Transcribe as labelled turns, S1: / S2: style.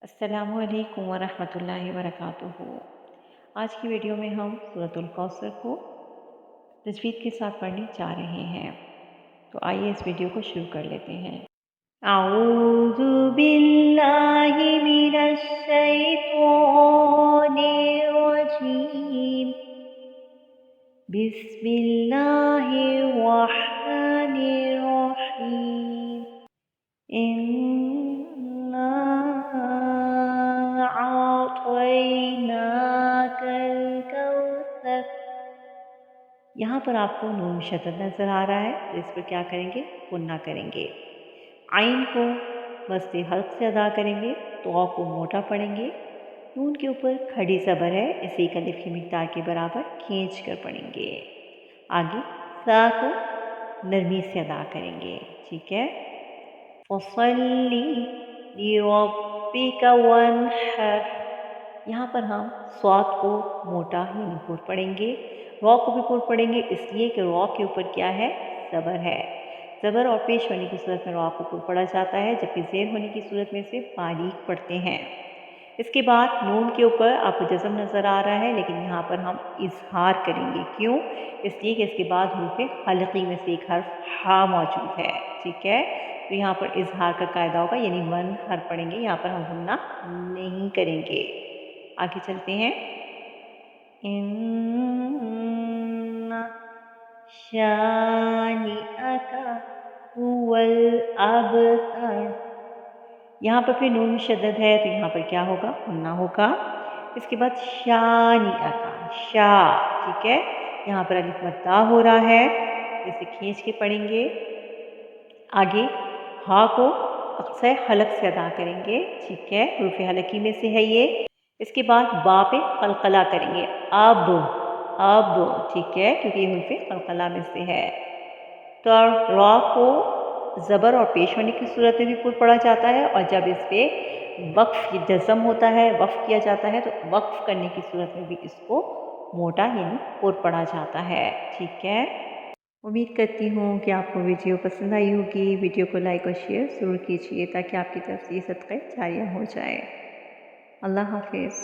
S1: अस्सलामु अलैकुम वरहमतुल्लाहि वबरकातुहू। आज की वीडियो में हम सूरतुल कौसर को तजवीद के साथ पढ़ने जा रहे हैं। तो आइए इस वीडियो को शुरू कर लेते हैं। अऊज़ु बिल्लाहि मिनश शैतानिर रजीम। बिस्मिल्लाहिर रहमानिर रहीम। इन्ना आतैनाकल कौसर। यहाँ पर आपको नून मुशद्दद नज़र आ रहा है, तो इस पर क्या करेंगे? गुन्ना करेंगे। आइन को मस्ते हल्क से अदा करेंगे, तो को मोटा पढ़ेंगे। नून के ऊपर खड़ी ज़बर है, इसे एक अलिफ की मिक़दार के बराबर खींच कर पढ़ेंगे। आगे सा को नरमी से अदा करेंगे। ठीक है। फसल्ली लिरब्बिका वन्हर। यहाँ पर हम स्वाद को मोटा ही पुर पढ़ेंगे, रॉ को भी पुर पढ़ेंगे, इसलिए कि रॉ के ऊपर क्या है? ज़बर है। ज़बर और पेश होने की सूरत में रॉ को पुर पढ़ा जाता है, जबकि ज़ेर होने की सूरत में से बारीक पढ़ते हैं। इसके बाद नून के ऊपर आपको जज़म नज़र आ रहा है, लेकिन यहाँ पर हम इज़हार करेंगे। क्यों? इसलिए कि इसके बाद हुरूफ़ हल्क़ी में से एक हर्फ हा मौजूद है। ठीक है। तो यहाँ पर इज़हार का कायदा होगा, यानी वन हर पढ़ेंगे, यहाँ पर हम गुन्ना नहीं करेंगे। आगे चलते हैं। इन्ना शानिअका हुवल अबतर। यहाँ पर फिर नून मुशद्दद है, तो यहाँ पर क्या होगा? गुन्ना होगा। इसके बाद शानिअका, शा। ठीक है। यहाँ पर अलिफ मद्दा हो रहा है, इसे खींच के पढ़ेंगे। आगे हा को अक्सर हलक से अदा करेंगे। ठीक है। हुरूफ़ हलकी में से है ये। इसके बाद बा पे कलकला करेंगे। अब ठीक है, क्योंकि ये हुरूफ़ कलकला में से है। तो रॉ को ज़बर और पेश होने की सूरत में भी पुर पढ़ा जाता है, और जब इस पे वक्फ़ जज़म होता है, वक्फ़ किया जाता है, तो वक्फ़ करने की सूरत में भी इसको मोटा यानी पुर पढ़ा जाता है। ठीक है। उम्मीद करती हूँ कि आपको वीडियो पसंद आई होगी। वीडियो को लाइक और शेयर ज़रूर कीजिए, ताकि आपकी तरफ से ये सदक़े जारिया हो जाए। अल्लाह हाफ़िज़।